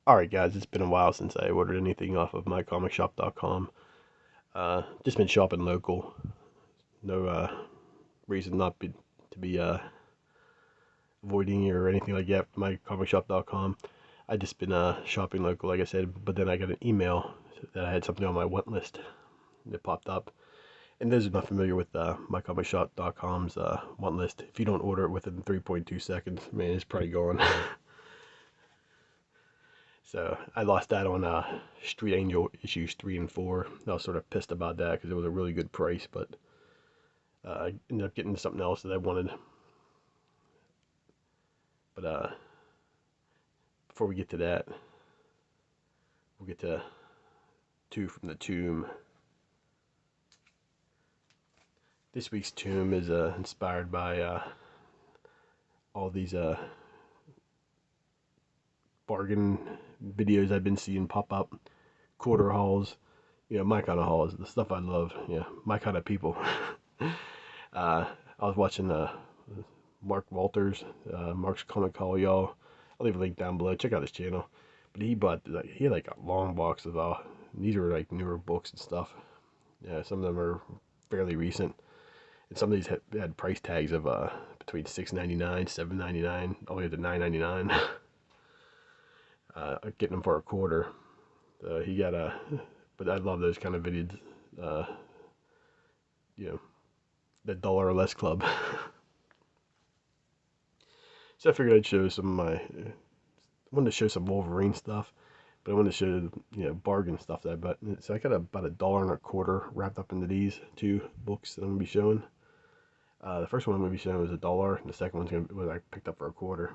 Alright guys, it's been a while since I ordered anything off of mycomicshop.com. Just been shopping local. No reason not to be avoiding or anything like that from mycomicshop.com. I just been shopping local, like I said, but then I got an email that I had something on my want list that popped up. And those who are not familiar with mycomicshop.com's want list, if you don't order it within 3.2 seconds, man, it's probably gone. So I lost that on Street Angel issues 3 and 4. I was sort of pissed about that because it was a really good price, but I ended up getting something else that I wanted. But before we get to that, we'll get to Two from the Tomb. This week's Tomb is inspired by all these bargain videos I've been seeing pop up, quarter hauls. My kind of hauls, the stuff I love. My kind of people. I was watching Mark Walters, Mark's Comic Haul, y'all. I'll leave a link down below. Check out his channel. But he had like a long box of these are like newer books and stuff. Yeah, some of them are fairly recent, and some of these had price tags of between $6.99, $7.99, all the way up to $9.99. Getting them for a quarter. He got but I love those kind of videos. Uh, you know, the dollar or less club. So I figured I'd show some of my. I wanted to show some Wolverine stuff, but I wanted to show bargain stuff that I bought. So I got about $1.25 wrapped up into these two books that I'm gonna be showing. The first one I'm gonna be showing was $1, and the second was I picked up for a quarter.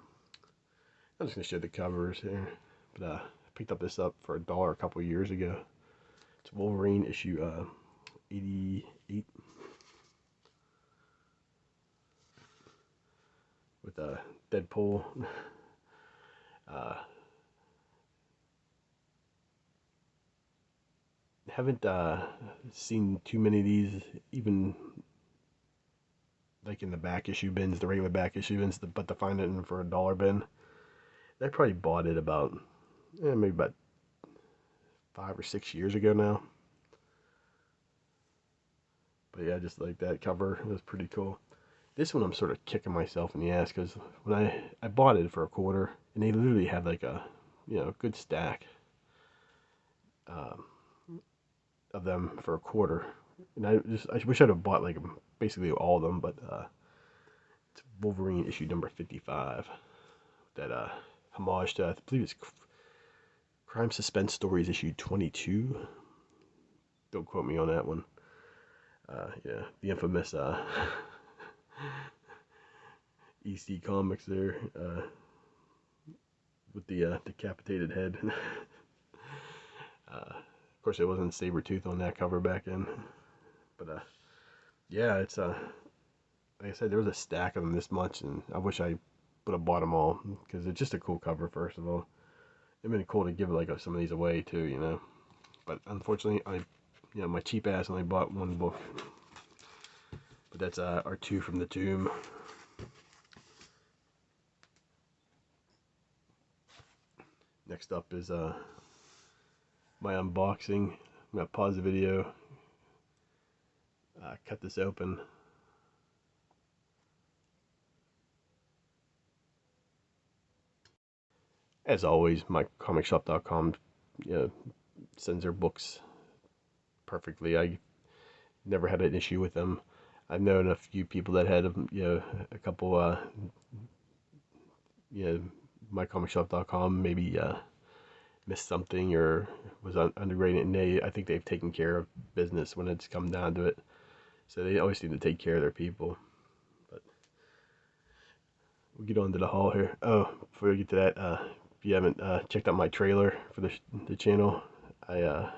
I'm just gonna show the covers here, but I picked this up for $1 a couple years ago. It's Wolverine issue 88 with Deadpool. Haven't seen too many of these, even like in the back issue bins, the regular back issue bins, but to find it in for $1 bin, I probably bought it about maybe about 5 or 6 years ago now. But yeah, just like that cover, it was pretty cool. This one I'm sort of kicking myself in the ass because when I bought it for a quarter, and they literally had like a good stack um, of them for a quarter, and I wish I'd have bought like basically all of them, but it's Wolverine issue number 55, that homage to, I believe it's Crime Suspense Stories issue 22. Don't quote me on that one. Yeah, the infamous EC Comics there, with the decapitated head. Of course, it wasn't Sabretooth on that cover back then. But yeah, it's like I said, there was a stack of them this much, and I wish I would have bought them all because it's just a cool cover. First of all, it'd been cool to give like some of these away too, But unfortunately, my cheap ass only bought one book. But that's our Two from the Tomb. Next up is my unboxing. I'm gonna pause the video, cut this open. As always, mycomicshop.com sends their books perfectly. I never had an issue with them. I've known a few people that had a couple mycomicshop.com maybe missed something or was underrated, and I think they've taken care of business when it's come down to it. So they always seem to take care of their people. But we'll get on to the haul here. Oh, before we get to that, if you haven't checked out my trailer for the channel, I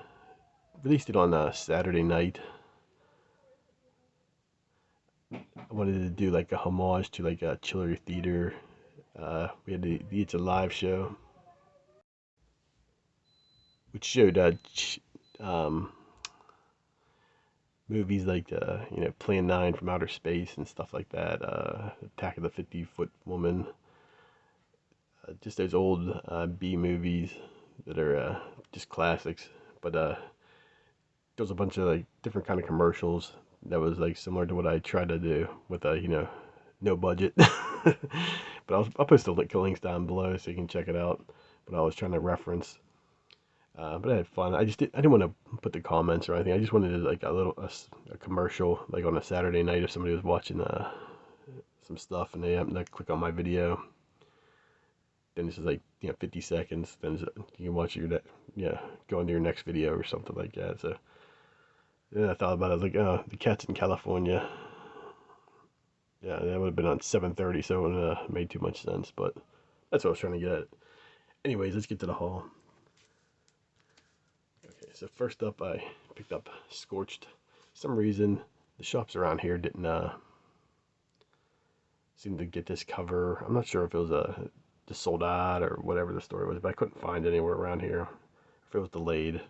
released it on Saturday night. I wanted to do like a homage to like a Chiller Theater. We had it's a live show, which showed um, movies like Plan 9 from Outer Space and stuff like that. Attack of the 50-Foot Woman. Just those old B movies that are just classics. But there was a bunch of like different kind of commercials that was like similar to what I tried to do with no budget. But I'll post the links down below so you can check it out. But I was trying to reference. But I had fun. I didn't want to put the comments or anything. I just wanted to, like a commercial like on a Saturday night if somebody was watching some stuff and they happened to click on my video. Then this is like 50 seconds. Then you can watch go into your next video or something like that. So then I thought about it. I was like, oh, the cat's in California. Yeah, that would have been on 7:30, so it wouldn't have made too much sense. But that's what I was trying to get at. Anyways, let's get to the haul. Okay, so first up, I picked up Scorched. For some reason, the shops around here didn't seem to get this cover. I'm not sure if it was just sold out or whatever the story was, but I couldn't find it anywhere around here. If it was delayed.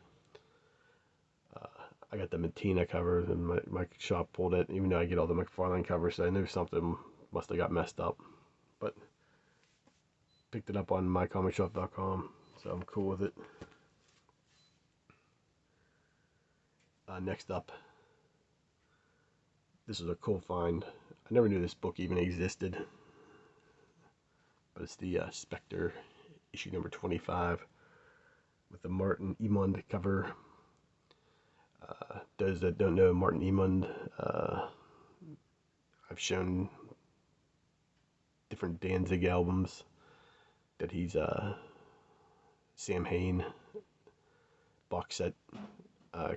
I got the Matina cover, and my shop pulled it, even though I get all the McFarlane covers, so I knew something must have got messed up. But picked it up on mycomicshop.com, so I'm cool with it. Next up, this is a cool find. I never knew this book even existed, but it's the Spectre issue number 25 with the Martin Emond cover. Those that don't know Martin Emond, I've shown different Danzig albums that he's Sam Hain box set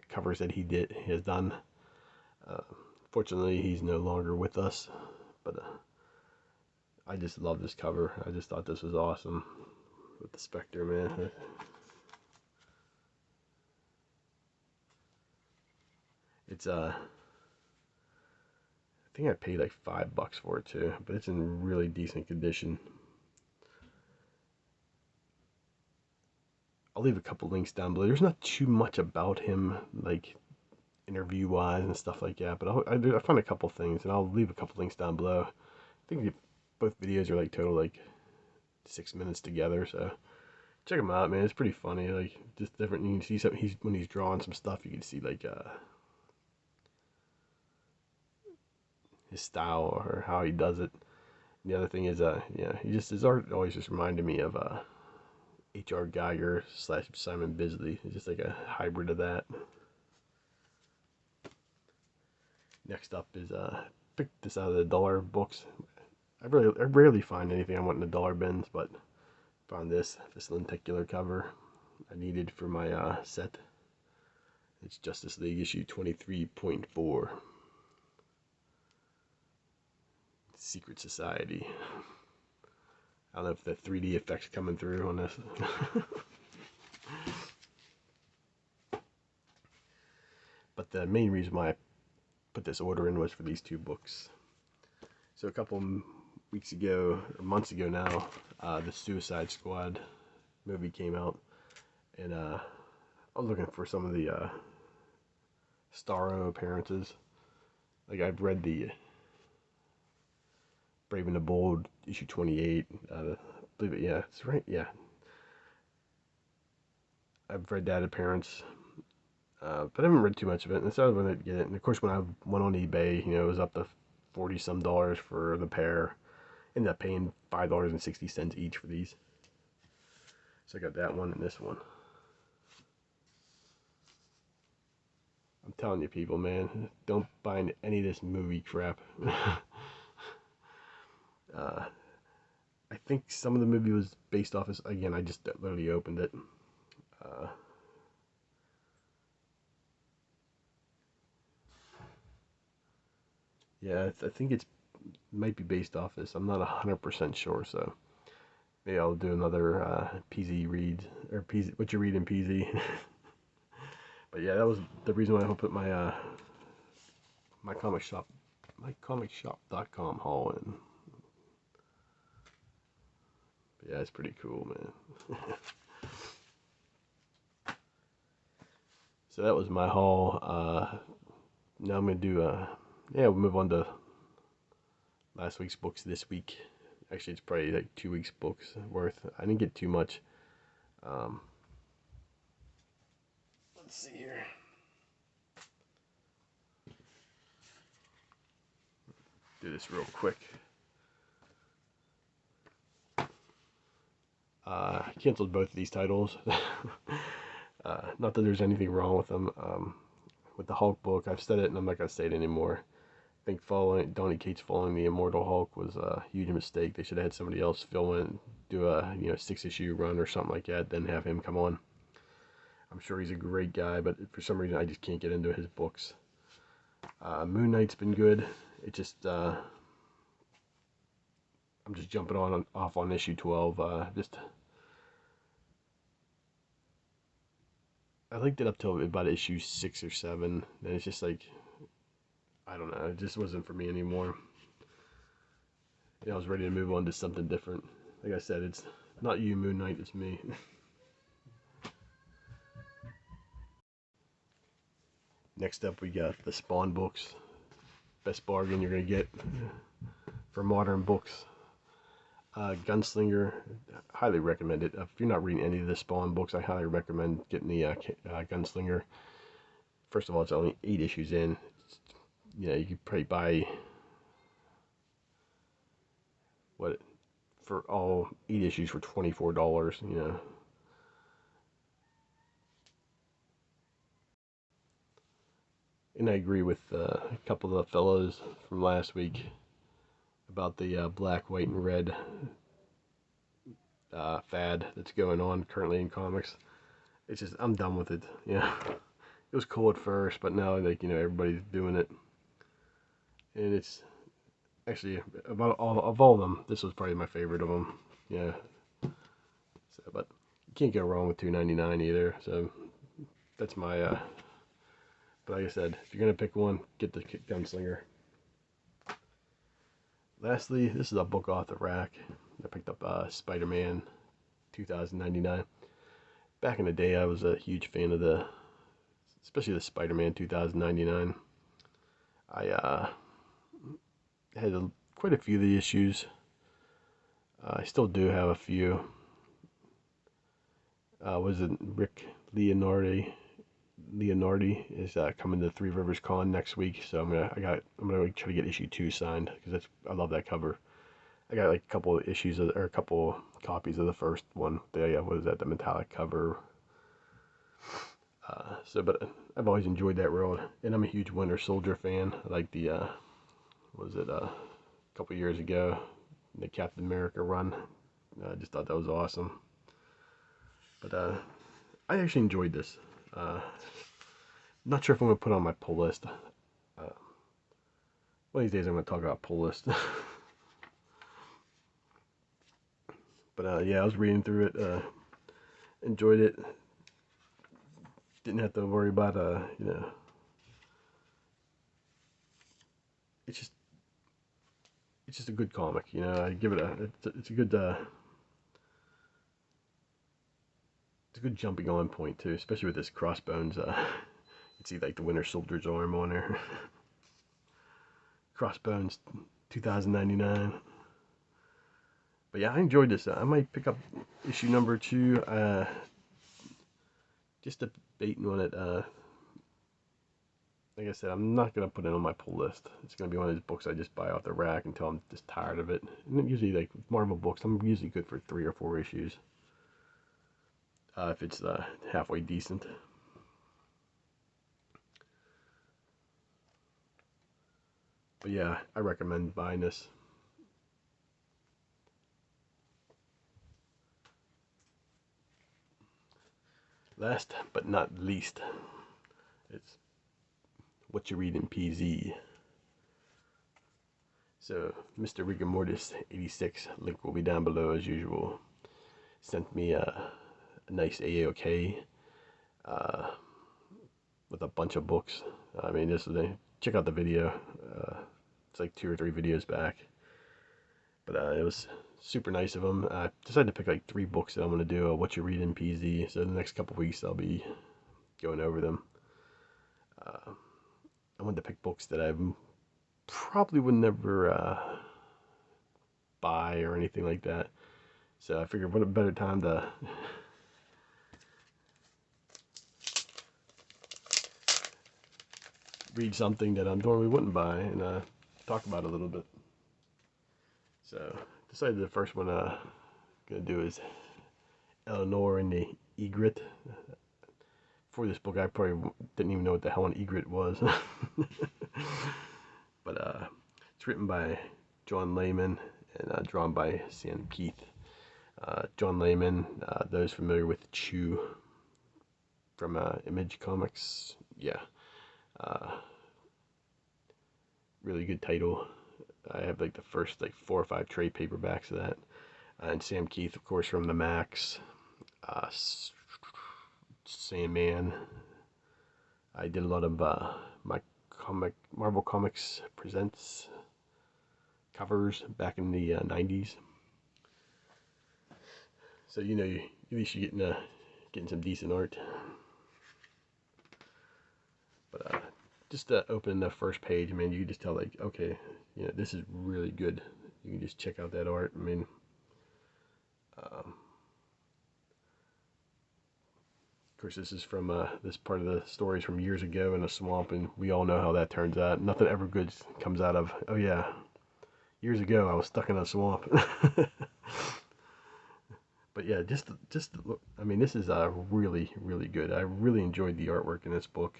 covers that he has done. Fortunately, he's no longer with us, but I just love this cover. I just thought this was awesome with the Spectre, man. It's I think I paid like $5 for it too, but it's in really decent condition. I'll leave a couple links down below. There's not too much about him, like interview wise and stuff like that, but I found a couple things, and I'll leave a couple links down below. I think both videos are like total like 6 minutes together, so check them out, man. It's pretty funny, like just different. You can see some when he's drawing some stuff, you can see like his style or how he does it. And the other thing is his art always just reminded me of H.R. Geiger / Simon Bisley. It's just like a hybrid of that. Next up is picked this out of the dollar books. I rarely find anything I want in the dollar bins, but found this lenticular cover I needed for my set. It's Justice League issue 23.4. Secret Society. I don't know if the 3D effect's coming through on this. But the main reason why I put this order in was for these two books. So a couple weeks ago, or months ago now, the Suicide Squad movie came out, and I was looking for some of the Starro appearances. Like I've read the Brave and the Bold issue 28. I believe it. Yeah, it's right. Yeah, I've read that appearance, but I haven't read too much of it. And so I wanted to get it. And of course, when I went on eBay, it was up to $40 some for the pair. Ended up paying $5.60 each for these. So I got that one and this one. I'm telling you, people, man, don't buy any of this movie crap. I think some of the movie was based off of, again, I just literally opened it. Yeah, I think it might be based off this. I'm not 100% sure, so maybe I'll do another PZ read, or PZ, what you read in PZ. But yeah, that was the reason why I put my mycomicshop.com haul in. But yeah, it's pretty cool, man. So that was my haul. Now I'm gonna do we'll move on to last week's books this week. Actually, it's probably like 2 weeks books worth. I didn't get too much. Let's see here. Do this real quick. I canceled both of these titles. Not that there's anything wrong with them. With the Hulk book, I've said it and I'm not going to say it anymore. I think Donny Cates following the Immortal Hulk was a huge mistake. They should have had somebody else fill in, do a 6-issue run or something like that, then have him come on. I'm sure he's a great guy, but for some reason I just can't get into his books. Moon Knight's been good. It just I'm just jumping off on issue 12. I liked it up till about issue 6 or 7. Then it's just like, I don't know, it just wasn't for me anymore. I was ready to move on to something different. Like I said, it's not you, Moon Knight, it's me. Next up, we got the Spawn books. Best bargain you're going to get for modern books. Gunslinger, highly recommend it. If you're not reading any of the Spawn books, I highly recommend getting the Gunslinger. First of all, it's only 8 issues in. You could probably buy for all 8 issues for $24. And I agree with a couple of the fellows from last week about the black, white, and red fad that's going on currently in comics. It's just, I'm done with it. It was cool at first, but now everybody's doing it, and it's actually about all of them. This was probably my favorite of them. But you can't go wrong with $2.99 either. So that's my. But like I said, if you're gonna pick one, get the Gunslinger. Lastly, this is a book off the rack. I picked up SpiderMan 2099. Back in the day, I was a huge fan of especially the SpiderMan 2099. I had quite a few of the issues. I still do have a few. Was it Rick Leonardi is coming to Three Rivers Con next week, so I'm gonna try to get issue 2 signed because I love that cover. I got like a couple of issues or a couple copies of the first one. The metallic cover. But I've always enjoyed that world, and I'm a huge Winter Soldier fan. I like the a couple years ago, the Captain America run. I just thought that was awesome. But I actually enjoyed this. Not sure if I'm going to put it on my pull list. One of these days I'm going to talk about pull list. But yeah, I was reading through it. Enjoyed it. Didn't have to worry about it's just a good comic. I give it it's a good it's a good jumping on point too, especially with this Crossbones. You see like the Winter Soldier's arm on there. Crossbones 2099. But yeah, I enjoyed this. I might pick up issue number 2. Just debating on it. Like I said, I'm not gonna put it on my pull list. It's gonna be one of those books I just buy off the rack until I'm just tired of it. And usually, like Marvel books, I'm usually good for 3 or 4 issues. If it's halfway decent. But yeah, I recommend buying this. Last but not least, it's What You Read in PZ. So, Mr. Rigor Mortis 86, link will be down below as usual. Sent me a nice AOK with a bunch of books. I mean, check out the video. It's like 2 or 3 videos back. But it was super nice of him. I decided to pick like 3 books that I'm going to do What You Read in PZ. So the next couple weeks I'll be going over them. I wanted to pick books that I probably would never buy or anything like that. So I figured what a better time to read something that I normally wouldn't buy and talk about it a little bit. So decided the first one gonna do is Eleanor and the Egret. For this book, I probably didn't even know what the hell an egret was. But it's written by John Layman and drawn by Sam Keith. John Layman, those familiar with Chew from Image Comics, yeah. Really good title. I have like the first like 4 or 5 trade paperbacks of that. And Sam Keith, of course, from the Max. Sandman. I did a lot of my Marvel Comics Presents covers back in the 90s. So you know, at least you're getting some decent art. But just open the first page, man, you can just tell like, okay, you know, this is really good. You can just check out that art. I mean, of course, this is from this part of the stories from years ago in a swamp, and we all know how that turns out. Nothing ever good comes out of, oh yeah, years ago I was stuck in a swamp. But yeah, just look. I mean, this is really, really good. I really enjoyed the artwork in this book.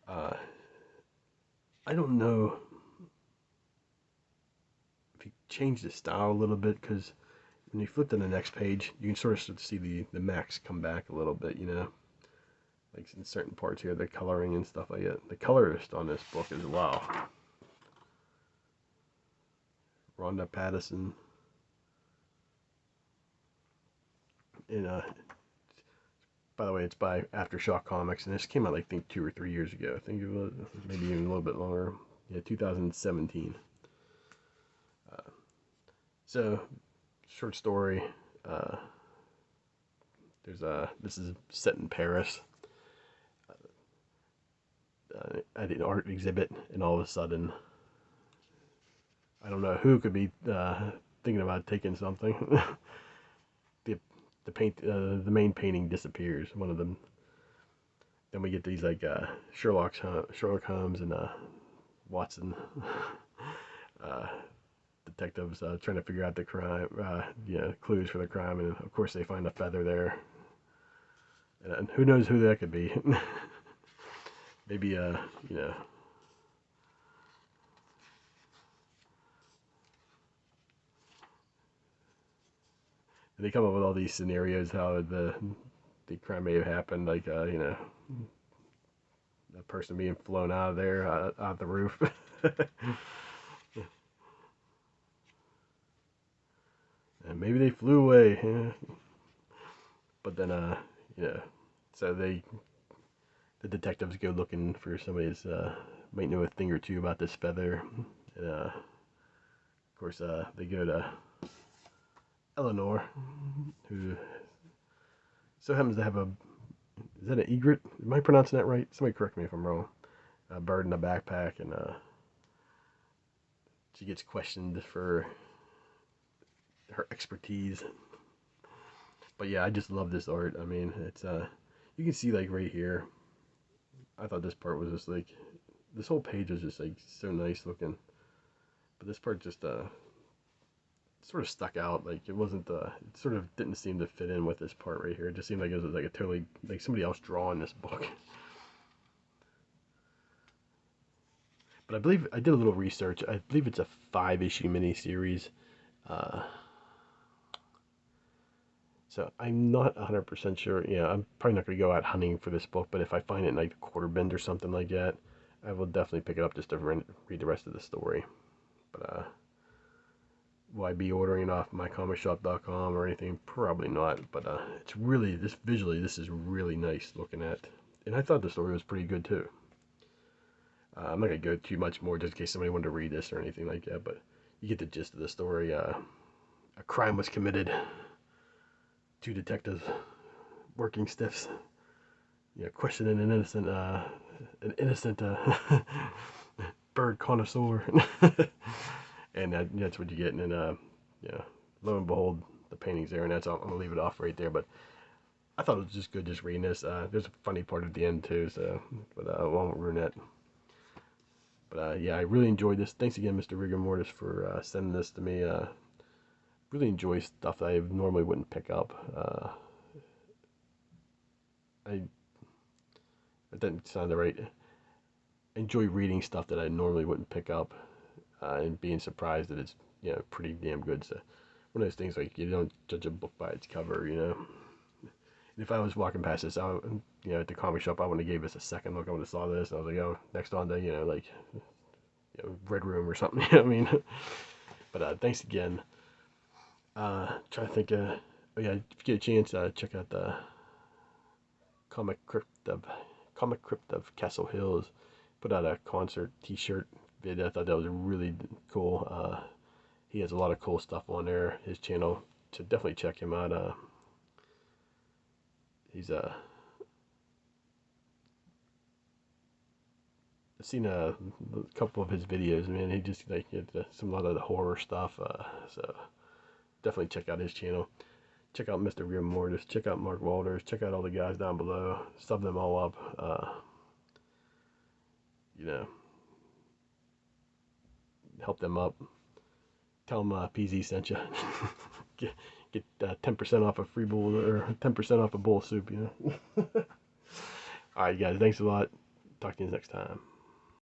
I don't know if he changed the style a little bit, because when you flip to the next page, you can sort of start to see the Max come back a little bit, you know, like in certain parts here, the coloring and stuff like that. The colorist on this book is wow. Rhonda Pattison. And by the way, it's by Aftershock Comics, and this came out, like, I think 2 or 3 years ago. I think it was maybe even a little bit longer. Yeah, 2017. So, short story. This is set in Paris. I did an art exhibit, and all of a sudden, I don't know who could be thinking about taking something. The main painting disappears. One of them. Then we get these like Sherlock Holmes and Watson detectives trying to figure out the crime, clues for the crime, and of course they find a feather there. And who knows who that could be? Maybe you know. And they come up with all these scenarios how the crime may have happened, like you know, a person being flown out of there, out of the roof. And maybe they flew away. Yeah. But then, so the detectives go looking for somebody who's might know a thing or two about this feather. And, of course, they go to Eleanor, who so happens to have is that an egret? Am I pronouncing that right? Somebody correct me if I'm wrong. A bird in a backpack, and she gets questioned for her expertise. But yeah, I just love this art. I mean, it's you can see like right here. I thought this part was just like, this whole page was just like so nice looking. But this part just sort of stuck out. Like it wasn't it sort of didn't seem to fit in with this part right here. It just seemed like it was like a totally like somebody else drawing this book. But I believe I did a little research. I believe it's a 5-issue miniseries. So I'm not 100% sure. Yeah, I'm probably not going to go out hunting for this book, but if I find it in like the quarter bin or something like that, I will definitely pick it up just to read the rest of the story. But will I be ordering it off mycomicshop.com or anything? Probably not. But it's really, visually, this is really nice looking at. And I thought the story was pretty good too. I'm not going to go too much more just in case somebody wanted to read this or anything like that, but you get the gist of the story. A crime was committed. 2 detectives, working stiffs, questioning an innocent bird connoisseur, and that's what you get. And then, lo and behold, the painting's there, and that's all. I'm gonna leave it off right there. But I thought it was just good, just reading this. There's a funny part at the end too, so but I won't ruin that. But yeah, I really enjoyed this. Thanks again, Mr. Rigor Mortis, for sending this to me. Really enjoy stuff that I normally wouldn't pick up. I That didn't sound right. I enjoy reading stuff that I normally wouldn't pick up, and being surprised that it's pretty damn good. So one of those things, like, you don't judge a book by its cover, And if I was walking past this, at the comic shop, I wouldn't have gave this a second look. I would have saw this, and I was like, oh, next on to like Red Room or something. You know what I mean? But thanks again. Trying to think. Oh yeah, if you get a chance, check out the comic crypt of Castle Hills. Put out a concert T-shirt vid. I thought that was really cool. He has a lot of cool stuff on there. His channel, so definitely check him out. He's I've seen a couple of his videos. Man, he just like some a lot of the horror stuff. So definitely check out his channel. Check out Mr. Rigor Mortis. Check out Mark Walters. Check out all the guys down below. Sub them all up. Help them up. Tell them PZ sent you. get 10% off a free bowl, or 10% off a bowl of soup. All right, guys. Thanks a lot. Talk to you next time.